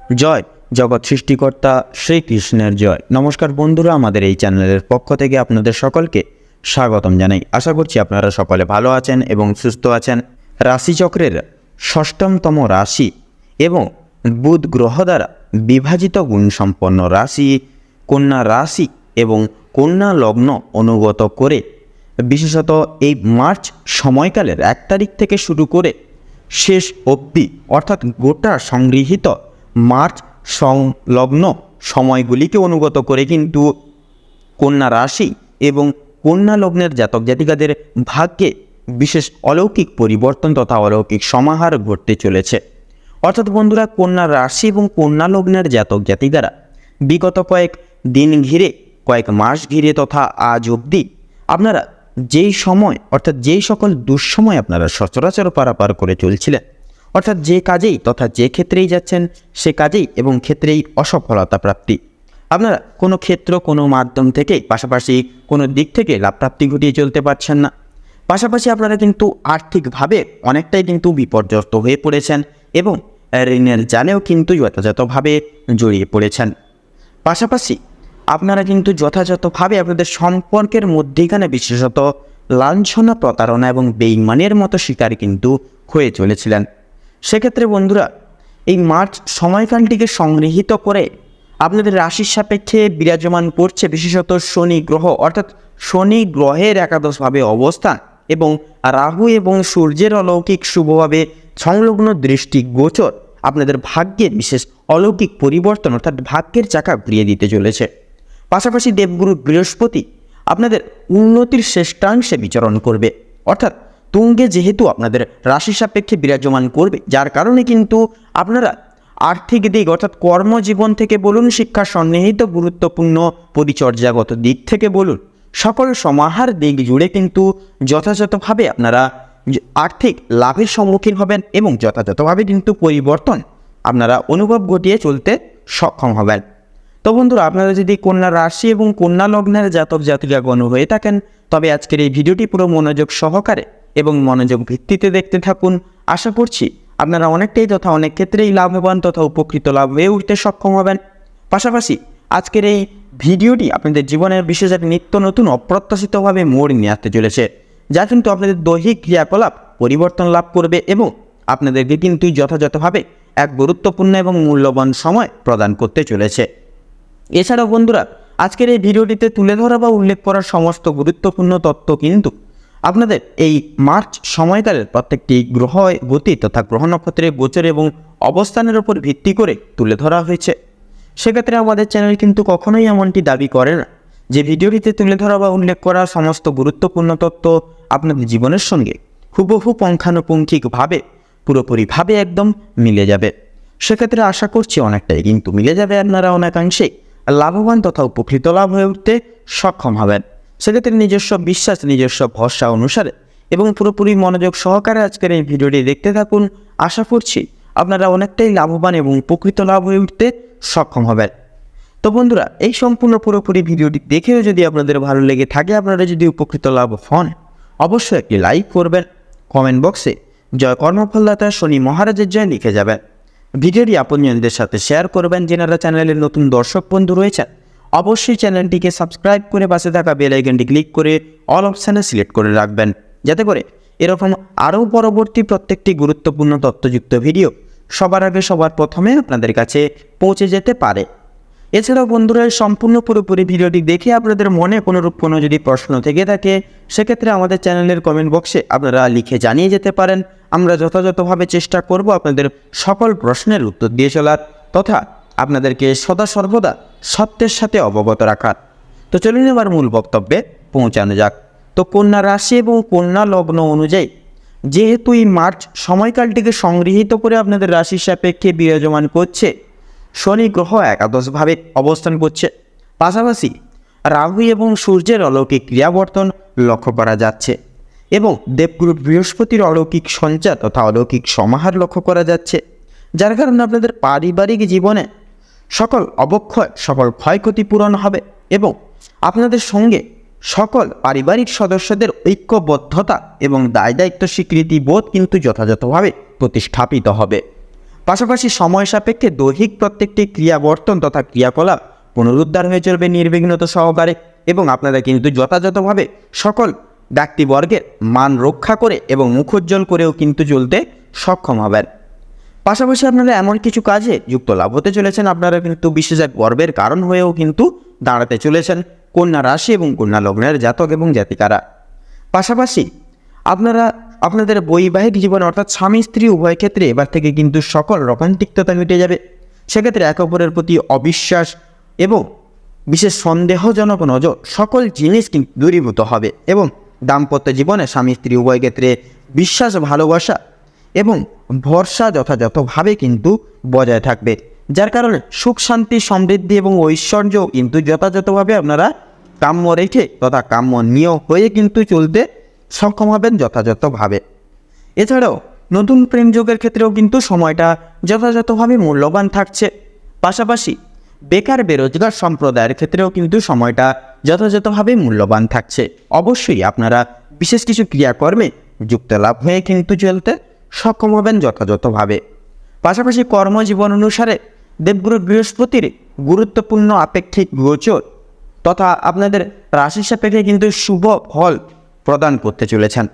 জয় জগৎ সৃষ্টিকর্তা শ্রীকৃষ্ণের জয়। নমস্কার বন্ধুরা, আমাদের এই চ্যানেলের পক্ষ থেকে আপনাদের সকলকে স্বাগতম জানাই। আশা করছি আপনারা সকলে ভালো আছেন এবং সুস্থ আছেন। রাশিচক্রের ষষ্ঠতম রাশি এবং বুধ গ্রহ দ্বারা বিভাজিত গুণসম্পন্ন রাশি কন্যা রাশি এবং কন্যা লগ্ন অনুগত করে বিশেষত এই মার্চ সময়কালের 1 তারিখ থেকে শুরু করে শেষ অবধি অর্থাৎ গোটা সংগৃহীত মার্চ সংলগ্ন সময়গুলিকে অনুগত করে কিন্তু কন্যা রাশি এবং কন্যা লগ্নের জাতক জাতিকাদের ভাগ্যে বিশেষ অলৌকিক পরিবর্তন তথা অলৌকিক সমাহার ঘটতে চলেছে। অর্থাৎ বন্ধুরা, কন্যা রাশি এবং কন্যা লগ্নের জাতক জাতিকারা বিগত কয়েক দিন ঘিরে, কয়েক মাস ঘিরে তথা আজ অবধি আপনারা যেই সময় অর্থাৎ যেই সকল দুঃসময় আপনারা সচরাচর পারাপার করে চলছিলেন, অর্থাৎ যে কাজেই তথা যে ক্ষেত্রেই যাচ্ছেন সে কাজেই এবং ক্ষেত্রেই অসফলতা প্রাপ্তি, আপনারা কোনো ক্ষেত্র কোনো মাধ্যম থেকে পাশাপাশি কোনো দিক থেকে লাভপ্রাপ্তি ঘটিয়ে চলতে পারছেন না। পাশাপাশি আপনারা কিন্তু আর্থিকভাবে অনেকটাই কিন্তু বিপর্যস্ত হয়ে পড়েছেন এবং ঋণের জালেও কিন্তু যথাযথভাবে জড়িয়ে পড়েছেন। পাশাপাশি আপনারা কিন্তু যথাযথভাবে আপনাদের সম্পর্কের মধ্যেখানে বিশেষত লাঞ্ছনা, প্রতারণা এবং বেইমানের মতো শিকার কিন্তু হয়ে চলেছিলেন। সেক্ষেত্রে বন্ধুরা, এই মার্চ সময়কালটিকে সংগৃহীত করে আপনাদের রাশির সাপেক্ষে বিরাজমান করছে বিশেষত শনি গ্রহ, অর্থাৎ শনি গ্রহের একাদশভাবে অবস্থান এবং রাহু এবং সূর্যের অলৌকিক শুভভাবে সংলগ্ন দৃষ্টি গোচর আপনাদের ভাগ্যের বিশেষ অলৌকিক পরিবর্তন অর্থাৎ ভাগ্যের চাকা ঘুরিয়ে দিতে চলেছে। পাশাপাশি দেবগুরু বৃহস্পতি আপনাদের উন্নতির শ্রেষ্ঠাংশে বিচরণ করবে, অর্থাৎ তুঙ্গে যেহেতু আপনাদের রাশি সাপেক্ষে বিরাজমান করবে, যার কারণে কিন্তু আপনারা আর্থিক দিক অর্থাৎ কর্মজীবন থেকে বলুন, শিক্ষা সন্নিহিত গুরুত্বপূর্ণ পরিচর্যাগত দিক থেকে বলুন, সকল সমাহার দিক জুড়ে কিন্তু যথাযথভাবে আপনারা আর্থিক লাভের সম্মুখীন হবেন এবং যথাযথভাবে কিন্তু পরিবর্তন আপনারা অনুভব ঘটিয়ে চলতে সক্ষম হবেন। তো বন্ধুরা, আপনারা যদি কন্যা রাশি এবং কন্যা লগ্নের জাতক জাতিকাগণ হয়ে থাকেন, তবে আজকের এই ভিডিওটি পুরো মনোযোগ সহকারে এবং মনোযোগ ভিত্তিতে দেখতে থাকুন। আশা করছি আপনারা অনেকটাই তথা অনেক ক্ষেত্রেই লাভবান তথা উপকৃত লাভ হয়ে উঠতে সক্ষম হবেন। পাশাপাশি আজকের এই ভিডিওটি আপনাদের জীবনের বিশেষ এক নিত্য নতুন অপ্রত্যাশিতভাবে মোড় নিয়ে আসতে চলেছে, যা কিন্তু আপনাদের দৈহিক ক্রিয়াকলাপ পরিবর্তন লাভ করবে এবং আপনাদেরকে কিন্তু যথাযথভাবে এক গুরুত্বপূর্ণ এবং মূল্যবান সময় প্রদান করতে চলেছে। এছাড়াও বন্ধুরা, আজকের এই ভিডিওটিতে তুলে ধরা বা উল্লেখ করার সমস্ত গুরুত্বপূর্ণ তথ্য কিন্তু আপনাদের এই মার্চ সময়কালের প্রত্যেকটি গ্রহ গতি তথা গ্রহ নক্ষত্রের গোচর এবং অবস্থানের উপর ভিত্তি করে তুলে ধরা হয়েছে। সেক্ষেত্রে আমাদের চ্যানেল কিন্তু কখনোই এমনটি দাবি করে না যে ভিডিওটিতে তুলে ধরা বা উল্লেখ করা সমস্ত গুরুত্বপূর্ণ তথ্য আপনাদের জীবনের সঙ্গে হুবহু পুঙ্খানুপুঙ্খিকভাবে পুরোপুরিভাবে একদম মিলে যাবে। সেক্ষেত্রে আশা করছি অনেকটাই কিন্তু মিলে যাবে, আপনারা অনেকাংশে লাভবান তথা উপকৃত লাভ হয়ে উঠতে সক্ষম হবেন। সেক্ষেত্রে নিজস্ব বিশ্বাস, নিজস্ব ভরসা অনুসারে এবং পুরোপুরি মনোযোগ সহকারে আজকের এই ভিডিওটি দেখতে থাকুন। আশা করছি আপনারা অনেকটাই লাভবান এবং উপকৃত লাভ হয়ে উঠতে সক্ষম হবেন। তো বন্ধুরা, এই সম্পূর্ণ পুরোপুরি ভিডিওটি দেখেও যদি আপনাদের ভালো লেগে থাকে, আপনারা যদি উপকৃত লাভ হন, অবশ্যই একটি লাইক করবেন, কমেন্ট বক্সে জয় কর্মফলদাতা শনি মহারাজের জয় লিখে যাবেন। ভিডিওটি আপনজনদের সাথে শেয়ার করবেন। যারা চ্যানেলের নতুন দর্শক বন্ধু রয়েছেন, অবশ্যই চ্যানেলটিকে সাবস্ক্রাইব করে পাশে থাকা বেল আইকনটি ক্লিক করে অল অপশানে সিলেক্ট করে রাখবেন, যাতে করে এরকম আরও পরবর্তী প্রত্যেকটি গুরুত্বপূর্ণ তথ্যযুক্ত ভিডিও সবার আগে সবার প্রথমে আপনাদের কাছে পৌঁছে যেতে পারে। এছাড়াও বন্ধুরা, সম্পূর্ণ পুরোপুরি ভিডিওটি দেখে আপনাদের মনে কোনোরূপ কোনো যদি প্রশ্ন থেকে থাকে, সেক্ষেত্রে আমাদের চ্যানেলের কমেন্ট বক্সে আপনারা লিখে জানিয়ে যেতে পারেন। আমরা যথাযথভাবে চেষ্টা করব আপনাদের সকল প্রশ্নের উত্তর দিয়ে চলার তথা আপনাদেরকে সদা সর্বদা সত্যের সাথে অবগত রাখার। তো চলুন এবার মূল বক্তব্যে পৌঁছানো যাক। তো কন্যা রাশি এবং কন্যা লগ্ন অনুযায়ী যেহেতু এই মার্চ সময়কালটিকে সংগৃহীত করে আপনাদের রাশির সাপেক্ষে বিরাজমান করছে শনি গ্রহ একাদশভাবে অবস্থান করছে, পাশাপাশি রাহু এবং সূর্যের অলৌকিক ক্রিয়াবর্তন লক্ষ্য করা যাচ্ছে এবং দেবগুরু বৃহস্পতির অলৌকিক সঞ্চার তথা অলৌকিক সমাহার লক্ষ্য করা যাচ্ছে, যার কারণে আপনাদের পারিবারিক জীবনে সকল অবক্ষয়, সকল ক্ষয়ক্ষতি পূরণ হবে এবং আপনাদের সঙ্গে সকল পারিবারিক সদস্যদের ঐক্যবদ্ধতা এবং দায় দায়িত্ব স্বীকৃতি বোধ কিন্তু যথাযথভাবে প্রতিষ্ঠাপিত হবে। পাশাপাশি সময় সাপেক্ষে দৈহিক প্রত্যেকটি ক্রিয়াবর্তন তথা ক্রিয়াকলাপ পুনরুদ্ধার হয়ে চলবে নির্বিঘ্নতা সহকারে এবং আপনারা কিন্তু যথাযথভাবে সকল ব্যক্তিবর্গের মান রক্ষা করে এবং মুখোজ্জ্বল করেও কিন্তু চলতে সক্ষম হবেন। পাশাপাশি আপনারা এমন কিছু কাজে যুক্ত লাভ হতে চলেছেন, আপনারা কিন্তু বিশেষ এক গর্বের কারণ হয়েও কিন্তু দাঁড়াতে চলেছেন কন্যা রাশি এবং কন্যা লগ্নের জাতক এবং জাতিকারা। পাশাপাশি আপনারা আপনাদের বৈবাহিক জীবন অর্থাৎ স্বামী স্ত্রী উভয় ক্ষেত্রে এবার থেকে কিন্তু সকল রোমান্টিকতা মিটে যাবে। সেক্ষেত্রে একে অপরের প্রতি অবিশ্বাস এবং বিশেষ সন্দেহজনক নজর সকল জিনিস কিন্তু দূরীভূত হবে এবং দাম্পত্য জীবনে স্বামী স্ত্রী উভয় ক্ষেত্রে বিশ্বাস, ভালোবাসা এবং ভরসা যথাযথভাবে কিন্তু বজায় থাকবে, যার কারণে সুখ শান্তি সমৃদ্ধি এবং ঐশ্বর্য কিন্তু যথাযথভাবে আপনারা কাম্য রেখে তথা কাম্য নিয় হয়ে কিন্তু চলতে সক্ষম হবেন যথাযথভাবে। এছাড়াও নতুন প্রেম যোগের ক্ষেত্রেও কিন্তু সময়টা যথাযথভাবে মূল্যবান থাকছে। পাশাপাশি বেকার বেরোজগার সম্প্রদায়ের ক্ষেত্রেও কিন্তু সময়টা যথাযথভাবে মূল্যবান থাকছে। অবশ্যই আপনারা বিশেষ কিছু ক্রিয়াকর্মে যুক্ত লাভ হয়ে কিন্তু চলতে সক্ষম হবেন যথাযথভাবে। পাশাপাশি কর্মজীবন অনুসারে দেবগুরু বৃহস্পতির গুরুত্বপূর্ণ আপেক্ষিক গোচর তথা আপনাদের রাশি সাপেক্ষে কিন্তু শুভ ফল প্রদান করতে চলেছেন।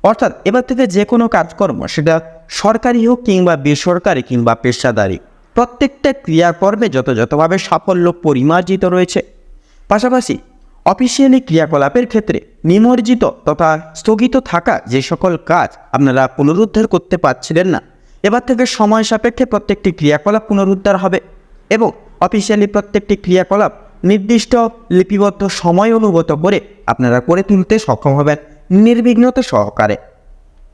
অর্থাৎ এবার থেকে যে কোনো কাজকর্ম সেটা সরকারি হোক কিংবা বেসরকারি কিংবা পেশাদারি প্রত্যেকটা ক্রিয়াকর্মে যথাযথভাবে সাফল্য পরিমার্জিত রয়েছে। পাশাপাশি অফিসিয়ালি ক্রিয়াকলাপের ক্ষেত্রে নিমজ্জিত তথা স্থগিত থাকা যে সকল কাজ আপনারা পুনরুদ্ধার করতে পারছিলেন না, এবার থেকে সময় সাপেক্ষে প্রত্যেকটি ক্রিয়াকলাপ পুনরুদ্ধার হবে এবং অফিসিয়ালি প্রত্যেকটি ক্রিয়াকলাপ নির্দিষ্ট লিপিবদ্ধ সময় অনুগত করে আপনারা করে তুলতে সক্ষম হবেন নির্বিঘ্নতা সহকারে।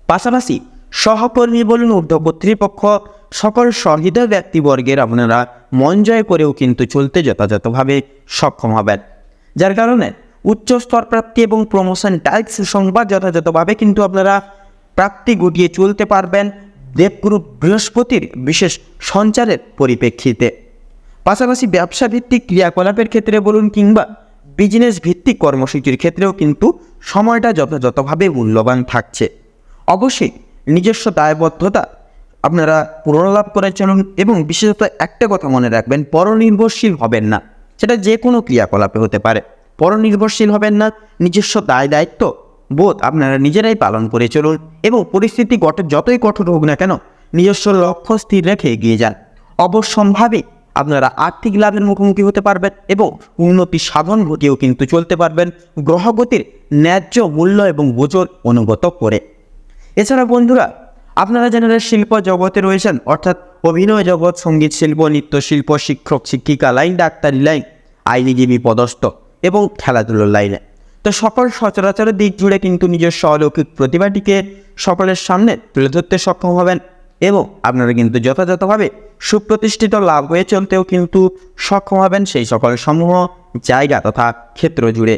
পাশাপাশি সহকর্মী বলুন, ঊর্ধ্ব কর্তৃপক্ষ, সকল সহৃদয় ব্যক্তিবর্গের আপনারা মন জয় করেও কিন্তু চলতে যথাযথভাবে সক্ষম হবেন, যার কারণে উচ্চ স্তর প্রাপ্তি এবং প্রমোশন টাইপস সংবাদ যথাযথভাবে কিন্তু আপনারা প্রাপ্তি ঘটিয়ে চলতে পারবেন দেবগুরু বৃহস্পতির বিশেষ সঞ্চারের পরিপ্রেক্ষিতে। পাশাপাশি ব্যবসা ভিত্তিক ক্রিয়াকলাপের ক্ষেত্রে বলুন কিংবা বিজনেস ভিত্তিক কর্মসূচির ক্ষেত্রেও কিন্তু সময়টা যথাযথভাবে মূল্যবান থাকছে। অবশ্যই নিজস্ব দায়বদ্ধতা আপনারা পুনর্লাভ করে চলুন এবং বিশেষত একটা কথা মনে রাখবেন, পরনির্ভরশীল হবেন না। সেটা যে কোনো ক্রিয়াকলাপে হতে পারে, পরনির্ভরশীল হবেন না। নিজস্ব দায়িত্ব বোধ আপনারা নিজেরাই পালন করে চলুন এবং পরিস্থিতি যতই কঠোর হোক না কেন নিজস্ব লক্ষ্য স্থির রেখে এগিয়ে যান। অবশ্যম্ভাবী আপনারা আর্থিক লাভের মুখোমুখি হতে পারবেন এবং উন্নতি সাধন ঘটিয়েও কিন্তু চলতে পারবেন গ্রহগতির ন্যায্য মূল্য এবং গোচর অনুগত করে। এছাড়া বন্ধুরা, আপনারা যারা শিল্প জগতে রয়েছেন অর্থাৎ অভিনয় জগৎ, সঙ্গীত শিল্প, নৃত্যশিল্প, শিক্ষক শিক্ষিকা লাইন, ডাক্তারি লাইন, আইনজীবী পদস্থ এবং খেলাধুলোর লাইনে, তো সকল সচরাচরের দিক জুড়ে কিন্তু নিজস্ব অলৌকিক প্রতিভাটিকে সকলের সামনে তুলে ধরতে সক্ষম হবেন এবং আপনারা কিন্তু যথাযথভাবে সুপ্রতিষ্ঠিত লাভ হয়ে চলতেও কিন্তু সক্ষম হবেন সেই সকল সমূহ জায়গা তথা ক্ষেত্র জুড়ে।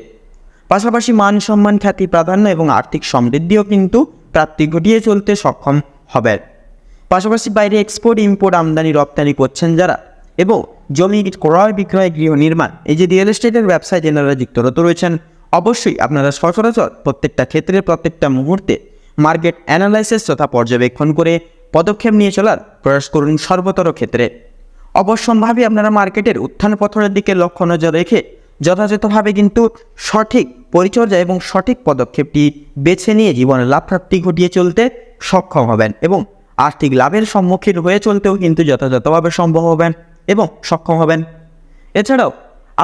পাশাপাশি মান সম্মান, খ্যাতি, প্রাধান্য এবং আর্থিক সমৃদ্ধিও কিন্তু প্রাপ্তি ঘটিয়ে চলতে সক্ষম হবেন। পাশাপাশি বাইরে এক্সপোর্ট ইম্পোর্ট আমদানি রপ্তানি করছেন যারা এবং জমি ক্রয় বিক্রয়, গৃহ নির্মাণ, এই যে রিয়েল এস্টেটের ব্যবসায় যারা যুক্তরত রয়েছেন, অবশ্যই আপনারা সচরাচর প্রত্যেকটা ক্ষেত্রে প্রত্যেকটা মুহূর্তে মার্কেট অ্যানালাইসিস তথা পর্যবেক্ষণ করে পদক্ষেপ নিয়ে চলার প্রয়াস করুন সর্বতর ক্ষেত্রে। অবশ্যম্ভাবী আপনারা মার্কেটের উত্থান পতনের দিকে লক্ষ্য নজর রেখে যথাযথভাবে কিন্তু সঠিক পরিচর্যা এবং সঠিক পদক্ষেপটি বেছে নিয়ে জীবনে লাভ প্রাপ্তি ঘটিয়ে চলতে সক্ষম হবেন এবং আর্থিক লাভের সম্মুখীন হয়ে চলতেও কিন্তু যথাযথভাবে সম্ভব হবেন এবং সক্ষম হবেন। এছাড়াও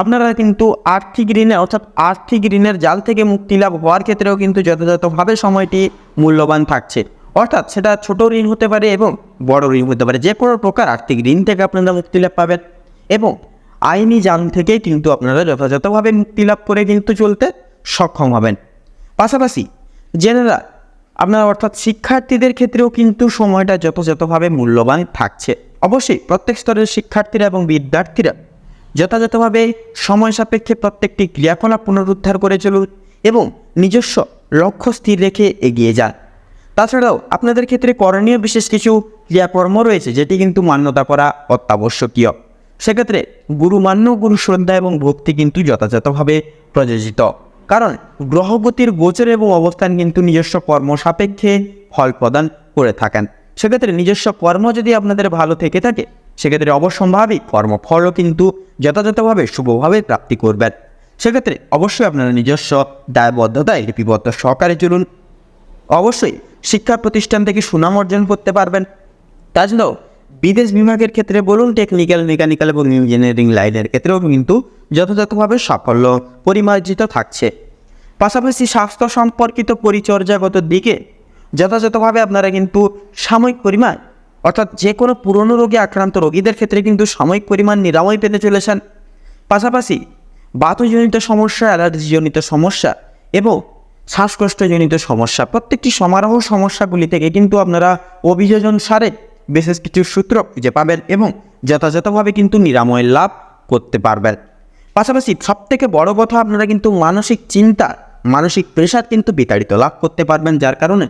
আপনারা কিন্তু আর্থিক ঋণে অর্থাৎ আর্থিক ঋণের জাল থেকে মুক্তি লাভ হওয়ার ক্ষেত্রেও কিন্তু যথাযথভাবে সময়টি মূল্যবান থাকছে। অর্থাৎ সেটা ছোট ঋণ হতে পারে এবং বড় ঋণ হতে পারে, যে কোনো প্রকার আর্থিক ঋণ থেকে আপনারা মুক্তি লাভ পাবেন এবং আইনি জাল থেকে কিন্তু আপনারা যথাযথভাবে মুক্তি লাভ করে কিন্তু চলতে সক্ষম হবেন। পাশাপাশি জেনারা আপনারা অর্থাৎ শিক্ষার্থীদের ক্ষেত্রেও কিন্তু সময়টা যথাযথভাবে মূল্যবান থাকছে। অবশ্যই প্রত্যেক স্তরের শিক্ষার্থীরা এবং বিদ্যার্থীরা যথাযথভাবে সময় সাপেক্ষে প্রত্যেকটি ক্রিয়াকলাপ পুনরুদ্ধার করে চলুন এবং নিজস্ব লক্ষ্য স্থির রেখে এগিয়ে যান। তাছাড়াও আপনাদের ক্ষেত্রে করণীয় বিশেষ কিছু ক্রিয়াকর্ম রয়েছে যেটি কিন্তু মান্যতা করা অত্যাবশ্যকীয়। সেক্ষেত্রে গুরুমান্য, গুরু শ্রদ্ধা এবং ভক্তি কিন্তু যথাযথভাবে প্রযোজিত, কারণ গ্রহগতির গোচর এবং অবস্থান কিন্তু নিজস্ব কর্ম সাপেক্ষে ফল প্রদান করে থাকেন। সেক্ষেত্রে নিজস্ব কর্ম যদি আপনাদের ভালো থেকে থাকে সেক্ষেত্রে অবশ্যম্ভাবী কর্মফলও কিন্তু যথাযথভাবে শুভভাবে প্রাপ্তি করবেন। সেক্ষেত্রে অবশ্যই আপনারা নিজস্ব দায়বদ্ধতায় লিপিবদ্ধ সহকারে চলুন। অবশ্যই শিক্ষা প্রতিষ্ঠান থেকে সুনাম অর্জন করতে পারবেন। তাছাড়াও বিদেশ বিভাগের ক্ষেত্রে বলুন, টেকনিক্যাল, মেকানিক্যাল এবং ইঞ্জিনিয়ারিং লাইনের ক্ষেত্রেও কিন্তু যথাযথভাবে সাফল্য পরিমার্জিত থাকছে। পাশাপাশি স্বাস্থ্য সম্পর্কিত পরিচর্যাগত দিকে যথাযথভাবে আপনারা কিন্তু সাময়িক পরিমাণ, অর্থাৎ যে কোনো পুরনো রোগে আক্রান্ত রোগীদের ক্ষেত্রে কিন্তু সাময়িক পরিমাণ নিরাময় পেতে চলেছেন। পাশাপাশি বাতজনিত সমস্যা, অ্যালার্জিজনিত সমস্যা এবং শ্বাসকষ্টজনিত সমস্যা, প্রত্যেকটি সমারোহ সমস্যাগুলি থেকে কিন্তু আপনারা অভিযোজন সারে বিশেষ কিছু সূত্র খুঁজে পাবেন এবং যথাযথভাবে কিন্তু নিরাময় লাভ করতে পারবেন। পাশাপাশি সবথেকে বড় কথা, আপনারা কিন্তু মানসিক চিন্তা, মানসিক প্রেশার কিন্তু বিতাড়িত লাভ করতে পারবেন, যার কারণে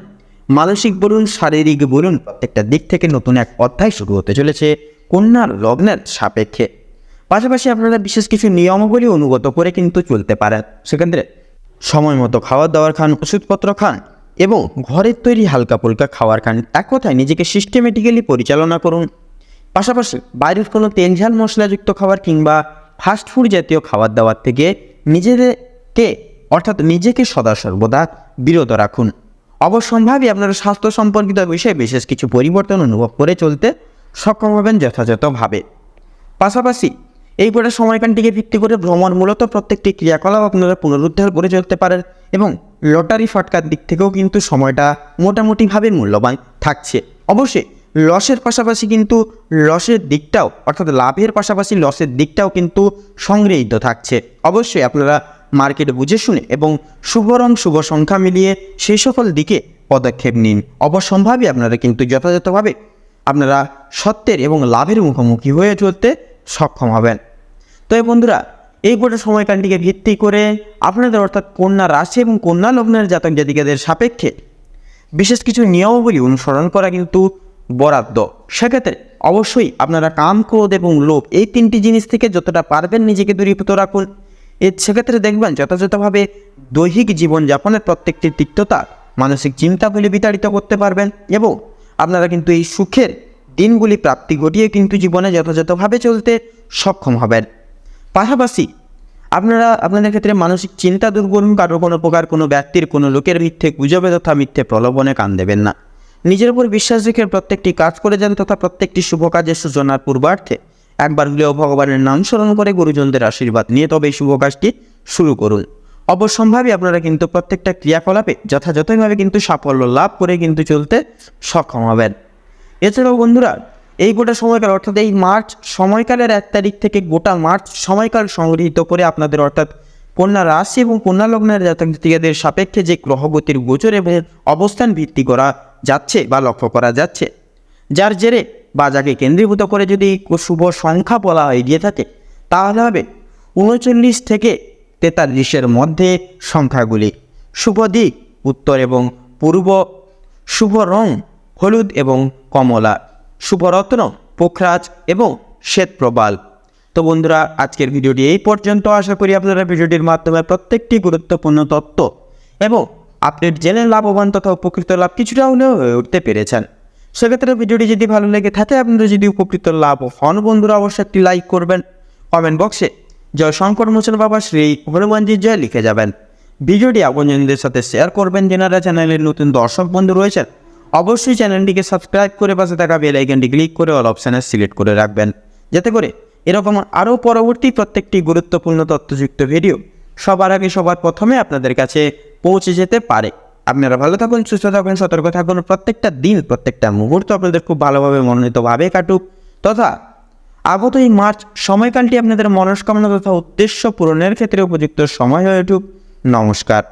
মানসিক বলুন, শারীরিক বলুন, প্রত্যেকটা দিক থেকে নতুন এক অধ্যায় শুরু হতে চলেছে কন্যা লগ্নের সাপেক্ষে। পাশাপাশি আপনারা বিশেষ কিছু নিয়মাবলী অনুগত করে কিন্তু চলতে পারেন। সেক্ষেত্রে সময় মতো খাবার দাবার খান, ওষুধপত্র খান এবং ঘরের তৈরি হালকা ফুলকা খাবার খান। এক কথায় নিজেকে সিস্টেমেটিক্যালি পরিচালনা করুন। পাশাপাশি বাইরের কোনো তেল ঝাল মশলাযুক্ত খাবার কিংবা ফাস্টফুড জাতীয় খাবার দাবার থেকে নিজেকে সদা সর্বদা বিরত রাখুন। অবশ্যম্ভাবী আপনারা স্বাস্থ্য সম্পর্কিত বিষয়ে বিশেষ কিছু পরিবর্তন অনুভব করে চলতে সক্ষম হবেন যথাযথভাবে। পাশাপাশি এই পুরো সময়কালটিকে ভিত্তি করে ভ্রমণ মূলত প্রত্যেকটি ক্রিয়াকলাপ আপনারা পুনরুদ্ধার করে চলতে পারেন এবং লটারি ফাটকার দিক থেকেও কিন্তু সময়টা মোটামুটিভাবে মূল্যবান থাকছে। অবশ্যই লসের পাশাপাশি কিন্তু লসের দিকটাও, অর্থাৎ লাভের পাশাপাশি লসের দিকটাও কিন্তু সংগৃহীত থাকছে। অবশ্যই আপনারা মার্কেট বুঝে শুনে এবং শুভ রং শুভ সংখ্যা মিলিয়ে সেই সকল দিকে পদক্ষেপ নিন। অবশ্যম্ভাবী আপনারা কিন্তু যথাযথভাবে আপনারা সত্যের এবং লাভের মুখোমুখি হয়ে চলতে সক্ষম হবেন। তো এই বন্ধুরা, এই গোটা সময়কালটিকে ভিত্তি করে আপনাদের অর্থাৎ কন্যা রাশি এবং কন্যা লগ্নের জাতক জাতিকাদের সাপেক্ষে বিশেষ কিছু নিয়মাবলী অনুসরণ করা কিন্তু বরাদ্দ। সেক্ষেত্রে অবশ্যই আপনারা কাম, ক্রোধ এবং লোভ এই তিনটি জিনিস থেকে যতটা পারবেন নিজেকে দূরীভূত রাখুন। সেক্ষেত্রে দেখবেন যথাযথভাবে দৈহিক জীবনযাপনের প্রত্যেকটি তিক্ততা, মানসিক চিন্তাগুলি বিতাড়িত করতে পারবেন এবং আপনারা কিন্তু এই সুখের দিনগুলি প্রাপ্তি ঘটিয়ে কিন্তু জীবনে যথাযথভাবে চলতে সক্ষম হবেন। পাশাপাশি আপনারা আপনাদের ক্ষেত্রে মানসিক চিন্তা দূর করুন। কারো কোনো প্রকার কোনো ব্যক্তির, কোনো লোকের মিথ্যে গুজবে তথা মিথ্যে প্রলোভনে কান দেবেন না। নিজের উপর বিশ্বাস রেখে প্রত্যেকটি কাজ করে যান তথা প্রত্যেকটি শুভ কাজের সূচনার পূর্বার্থে একবার হলেও ভগবানের নাম স্মরণ করে গুরুজনদের আশীর্বাদ নিয়ে তবে এই শুভ কাজটি শুরু করুন। অবশ্যম্ভাবী আপনারা কিন্তু প্রত্যেকটা ক্রিয়াকলাপে যথাযথভাবে কিন্তু সাফল্য লাভ করে কিন্তু চলতে সক্ষম হবেন। এছাড়াও বন্ধুরা, এই গোটা সময়কাল অর্থাৎ এই মার্চ সময়কালের 1 তারিখ থেকে গোটা মার্চ সময়কাল সংগৃহীত করে আপনাদের অর্থাৎ কন্যা রাশি এবং কন্যা লগ্নের জাতক জাতিকাদের সাপেক্ষে যে গ্রহগতির গোচর এবং অবস্থান ভিত্তি করা যাচ্ছে বা লক্ষ্য করা যাচ্ছে, যার জেরে বা যাকে কেন্দ্রীভূত করে যদি শুভ সংখ্যা বলা হয়ে গিয়ে থাকে তাহলে হবে 39 থেকে 43-এর মধ্যে সংখ্যাগুলি। শুভ দিক উত্তর এবং পূর্ব, শুভ রং হলুদ এবং কমলা, শুভ রত্ন পোখরাজ এবং শ্বেত প্রবাল। তো বন্ধুরা, আজকের ভিডিওটি এই পর্যন্ত। আশা করি আপনারা ভিডিওটির মাধ্যমে প্রত্যেকটি গুরুত্বপূর্ণ তথ্য এবং আপডেট জেনে লাভবান তথা উপকৃত লাভ কিছুটা হলেও হয়ে উঠতে পেরেছেন। সেক্ষেত্রে ভিডিওটি যদি ভালো লেগে থাকে, আপনারা যদি উপকৃত লাভ হন বন্ধুরা, অবশ্যই একটি লাইক করবেন। কমেন্ট বক্সে জয় শঙ্কর মোচন বাবা শ্রী হনুমানজির জয় লিখে যাবেন। ভিডিওটি আপনজনদের সাথে শেয়ার করবেন। যারা চ্যানেলের নতুন দর্শক বন্ধু রয়েছেন অবশ্যই চ্যানেলটিকে সাবস্ক্রাইব করে পাশে থাকা বেল আইকনটি ক্লিক করে অল অপশানে সিলেক্ট করে রাখবেন, যাতে করে এরকম আরও পরবর্তী প্রত্যেকটি গুরুত্বপূর্ণ তথ্যযুক্ত ভিডিও সবার আগে সবার প্রথমে আপনাদের কাছে পৌঁছে যেতে পারে। আপনারা ভালো থাকুন, সুস্থ থাকুন, সতর্ক থাকুন। প্রত্যেকটা দিন, প্রত্যেকটা মুহূর্ত আপনাদের খুব ভালোভাবে মনোনীতভাবে কাটুক তথা আগত এই মার্চ সময়কালটি আপনাদের মনস্কামনা তথা উদ্দেশ্য পূরণের ক্ষেত্রে উপযুক্ত সময় হয়ে উঠুক। নমস্কার।